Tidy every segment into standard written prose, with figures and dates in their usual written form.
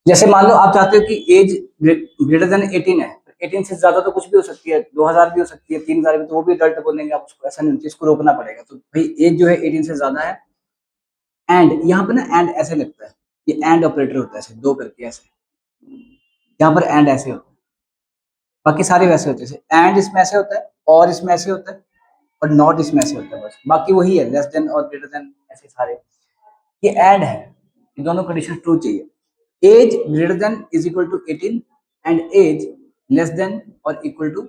जैसे मान लो आप चाहते हो कि एज ग्रेटर देन 18 है, 18 से ज्यादा तो कुछ भी हो सकती है, 2000 भी हो सकती है, 3000 भी, तो वो भी अडल्ट बोलेंगे आप उसको, ऐसा नहीं होता, इसको रोकना पड़ेगा। तो भाई एज जो है 18 से ज्यादा है, एंड यहाँ पे ना एंड ऐसे लगता है, ये एंड ऑपरेटर होता है ऐसे दो करके ऐसे, यहाँ पर एंड ऐसे होता है, बाकी सारे वैसे होते हैं, एंड इसमें ऐसे होता है, और इसमें ऐसे होता है, और नॉट इसमें ऐसे होता है, बस बाकी वही है, लेस देन और ग्रेटर देन ऐसे सारे, ये एंड है, ये दोनों कंडीशन ट्रू चाहिए। Age greater than is equal to 18 and age less than और इक्वल टू,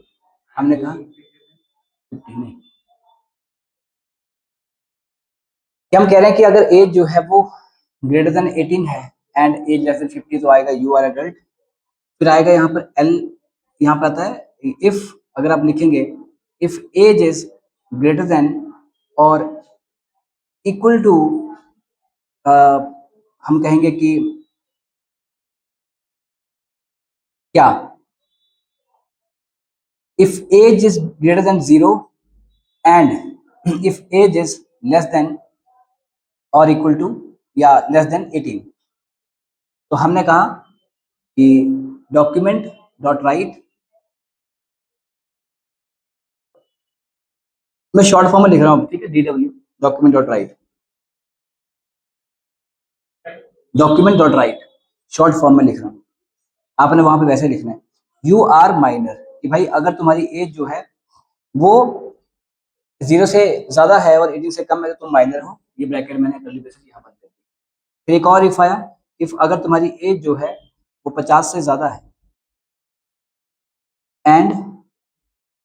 हमने कहा 50 नहीं, कि हम कह रहे हैं कि अगर एज जो है वो ग्रेटर देन 18 है एंड एज लेस देन 50, तो आएगा यू आर एडल्ट। फिर आएगा यहाँ पर एल, यहाँ पर आता है इफ, अगर आप लिखेंगे if age is greater than और इक्वल टू, हम कहेंगे कि क्या, if age is greater than 0 and if age is less than or equal to या less than 18, तो हमने कहा कि डॉक्यूमेंट डॉट राइट, मैं शॉर्ट फॉर्म में लिख रहा हूँ, ठीक है, DW, document dot right, document dot right, short form में लिख रहा हूँ, आपने वहां पे वैसे लिखना है, यू आर माइनर, कि भाई अगर तुम्हारी एज जो है वो 0 से ज्यादा है और 18 से कम है तो तुम माइनर हो, ये ब्रैकेट मैंने कर्ली ब्रेसेस यहाँ पर कर दी। फिर एक और इफ आया, इफ अगर तुम्हारी एज जो है वो 50 से ज्यादा है एंड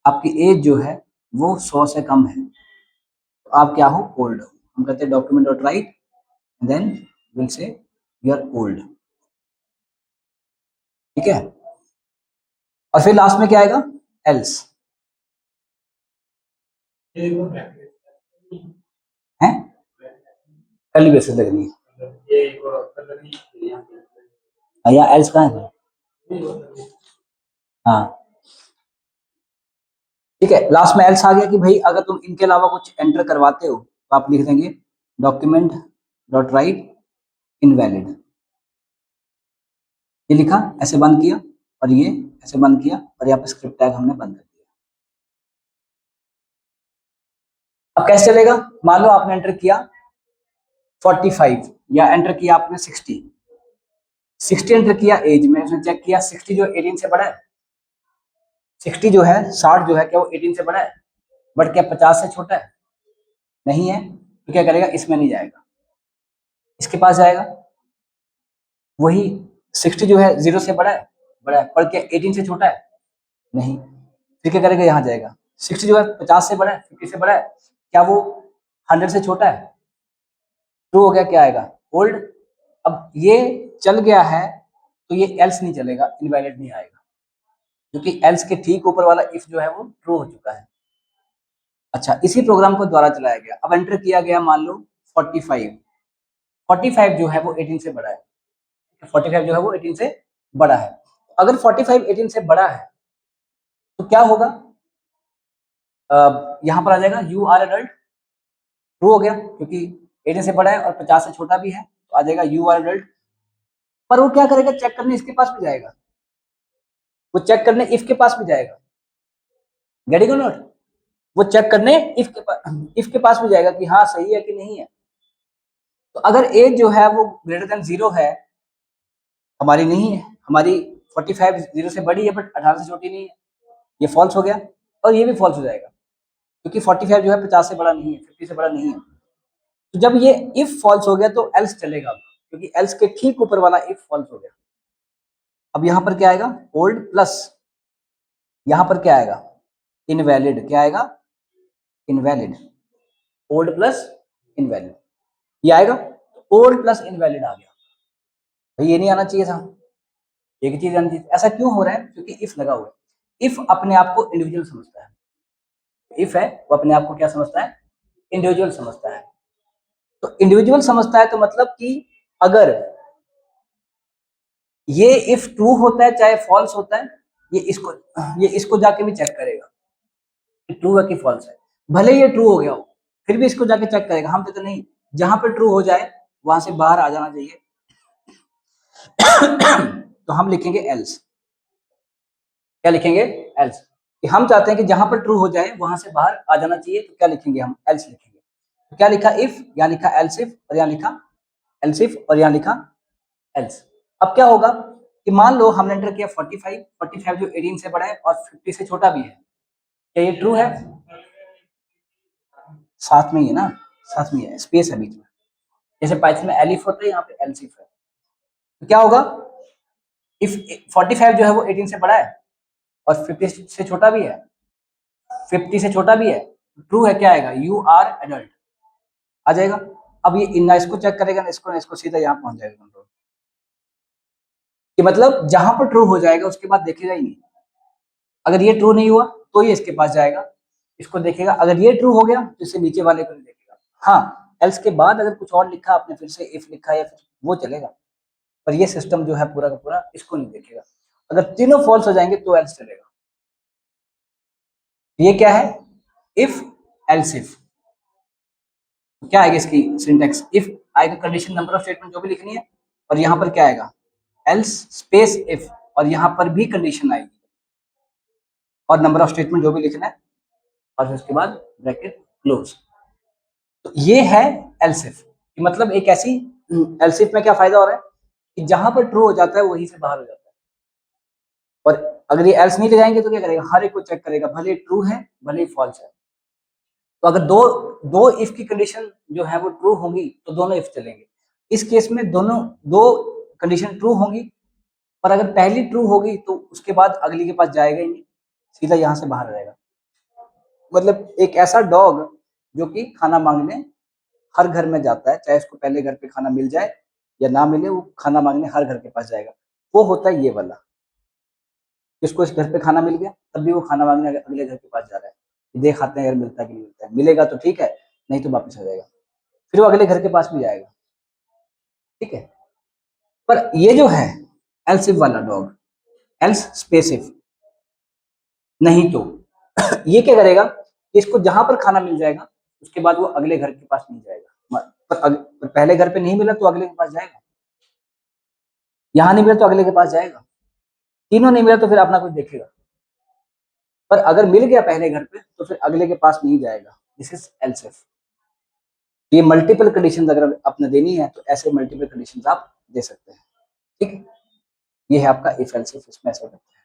आपकी एज जो है वो 100 से कम है, तो आप क्या हो, ओल्ड हो। हम कहते हैं document dot write, then will say you are old, ठीक है। और फिर लास्ट में क्या आएगा, एल्स है, कर्ली ब्रेसेस लगनी है, या एल्स कहाँ है, हाँ ठीक है। लास्ट में एल्स आ गया कि भाई अगर तुम इनके अलावा कुछ एंटर करवाते हो तो आप लिख देंगे डॉक्यूमेंट डॉट राइट इनवैलिड, ये लिखा, ऐसे बंद किया, और ये ऐसे बंद किया, और यहाँ पे स्क्रिप्ट टैग हमने बंद कर दिया। अब कैसे चलेगा, मान लो आपने एंटर किया 45 या एंटर किया आपने 60 एंटर किया एज में, उसने चेक किया 60 जो 18 से बड़ा है, 60 जो है 60 जो है क्या वो 18 से बड़ा है, बट क्या 50 से छोटा है, नहीं है, तो क्या करेगा, इसमें नहीं जाएगा, इसके पास जाएगा, वही 60 जो है 0 से बड़ा है, पर क्या 18 से छोटा है, नहीं, फिर क्या करेगा, यहाँ जाएगा, 60 जो है 50 से बड़ा है, 50 से बड़ा है, क्या वो 100 से छोटा है, ट्रू हो गया, क्या आएगा, ओल्ड। अब ये चल गया है तो ये एल्स नहीं चलेगा, इनवैलिड नहीं आएगा, क्योंकि एल्स के ठीक ऊपर वाला इफ जो है वो ट्रू हो चुका है। अच्छा, इसी प्रोग्राम को द्वारा चलाया गया, अब एंटर किया गया मान लो 45, 45 जो है वो 18 से बड़ा है, 45 जो है वो 18 से बड़ा है, अगर 45 18 से बड़ा है तो क्या होगा, यहां पर आ जाएगा यू आर एडल्ट, ट्रू हो गया, क्योंकि 18 से बड़ा है और 50 से छोटा भी है, तो आ जाएगा यू आर एडल्ट। पर वो क्या करेगा, चेक करने इसके पास भी जाएगा, वो चेक करने इफ के पास भी जाएगा, गेटिंग और नॉट, वो चेक करने इफ के पास भी जाएगा कि हाँ सही है कि नहीं है। तो अगर एज जो है वो ग्रेटर देन 0 है, हमारी नहीं है, हमारी 45 0 से बड़ी है बट 18 से छोटी नहीं है, ये फॉल्स हो गया, और ये भी फॉल्स हो जाएगा, क्योंकि 45 जो है 50 से बड़ा नहीं है, 50 से बड़ा नहीं है। तो जब ये इफ फॉल्स हो गया तो एल्स चलेगा, क्योंकि एल्स के ठीक ऊपर वाला इफ फॉल्स हो गया। अब यहाँ पर क्या आएगा, ओल्ड प्लस, यहाँ पर क्या आएगा, इनवैलिड, क्या आएगा, इनवैलिड, ओल्ड प्लस इनवैलिड, ये आएगा, ओल्ड प्लस इनवैलिड आ गया, भाई ये नहीं आना चाहिए था, एक ही चीज आनी चाहिए। ऐसा क्यों हो रहा है, क्योंकि इफ लगा हुआ है, इफ अपने आप को इंडिविजुअल समझता है, इफ है वो अपने आप को क्या समझता है, इंडिविजुअल समझता है, तो इंडिविजुअल समझता है तो मतलब कि अगर ये इफ ट्रू होता है चाहे फॉल्स होता है, ये इसको जाके भी चेक करेगा कि ट्रू है कि फॉल्स है, भले ये ट्रू हो गया हो फिर भी इसको जाके चेक करेगा। हम कहते नहीं, जहां पे ट्रू हो जाए वहां से बाहर आ जाना चाहिए तो हम लिखेंगे एल्स। क्या लिखेंगे? एल्स। कि हम चाहते हैं कि जहां पर ट्रू हो जाए वहां से बाहर आ जाना चाहिए, तो क्या लिखेंगे हम? एल्स लिखेंगे। तो क्या लिखा? इफ, यहाँ लिखा एल्स इफ, और यहाँ लिखा एल्स इफ, और यहाँ लिखा एल्स। अब क्या होगा कि मान लो हमने एंटर किया 45, 45 जो 18 से बड़ा है और 50 से छोटा भी है, क्या ये ट्रू है? साथ में ही है ना, साथ में है, स्पेस है बीच में, जैसे पाइथन में एलिफ होता है, यहाँ पे एल्सिफ है। तो क्या होगा? इफ 45 जो है वो 18 से बड़ा है और 50 से छोटा भी है, 50 से छोटा भी है, ट्रू है, क्या आएगा? यू आर एडल्ट आ जाएगा। अब ये ना इसको चेक करेगा ना इसको सीधा यहाँ पहुंच जाएगा कंट्रोल। कि मतलब जहां पर ट्रू हो जाएगा उसके बाद देखेगा ही नहीं। अगर ये ट्रू नहीं हुआ तो ये इसके पास जाएगा, इसको देखेगा। अगर ये ट्रू हो गया तो इससे नीचे वाले को नहीं देखेगा। हाँ, एल्स के बाद अगर कुछ और लिखा आपने, फिर से इफ लिखा या फिर वो चलेगा, पर ये सिस्टम जो है पूरा का पूरा इसको नहीं देखेगा। अगर तीनों फॉल्स हो जाएंगे तो एल्स चलेगा। ये क्या है? If else if. क्या आएगा इसकी सिंटेक्स? इफ आएगा कंडीशन, नंबर ऑफ स्टेटमेंट जो भी लिखनी है, और यहाँ पर क्या आएगा? एल्स स्पेस इफ, और यहाँ पर भी कंडीशन आएगी और नंबर ऑफ स्टेटमेंट जो भी लिखना है, और उसके बाद ब्रैकेट क्लोज। तो ये है एल्सिफ। मतलब एक ऐसी, एल्सिफ में क्या फायदा हो रहा है कि जहां पर ट्रू हो जाता है वहीं से बाहर हो जाता है। और अगर ये एल्स नहीं लगाएंगे तो क्या करेगा? हर एक को चेक करेगा, भले ट्रू है भले फॉल्स है। तो अगर दो दो इफ की कंडीशन जो है वो ट्रू होंगी तो दोनों इफ चलेंगे। इस केस में दोनों दो कंडीशन ट्रू होंगी, पर अगर पहली ट्रू होगी तो उसके बाद अगली के पास जाएगा ही नहीं, सीधा यहाँ से बाहर आ जाएगा। मतलब एक ऐसा डॉग जो कि खाना मांगने हर घर में जाता है, चाहे उसको पहले घर पे खाना मिल जाए या ना मिले, वो खाना मांगने हर घर के पास जाएगा। वो होता है ये वाला, जिसको इस घर पे खाना मिल गया तब भी वो खाना मांगने अगले घर के पास जा रहा है, देख आते हैं अगर मिलता है कि नहीं मिलता है। मिलेगा तो ठीक है, नहीं तो वापस आ जाएगा, फिर वो अगले घर के पास भी जाएगा। ठीक है। पर ये जो है एल्स इफ वाला डॉग, एल्स स्पेस इफ, नहीं तो ये क्या करेगा? इसको जहां पर खाना मिल जाएगा उसके बाद वो अगले घर के पास नहीं जाएगा। पर पहले घर पे नहीं मिला तो अगले के पास जाएगा, यहाँ नहीं मिला तो अगले के पास जाएगा, तीनों नहीं मिला तो फिर अपना कुछ देखेगा। पर अगर मिल गया पहले घर पे तो फिर अगले के पास नहीं जाएगा। This is else if. ये मल्टीपल कंडीशंस अगर आपने देनी है तो ऐसे मल्टीपल कंडीशंस आप दे सकते हैं। ठीक है, ये है आपका इफ एल्स इफ, इसमें ऐसा करते हैं।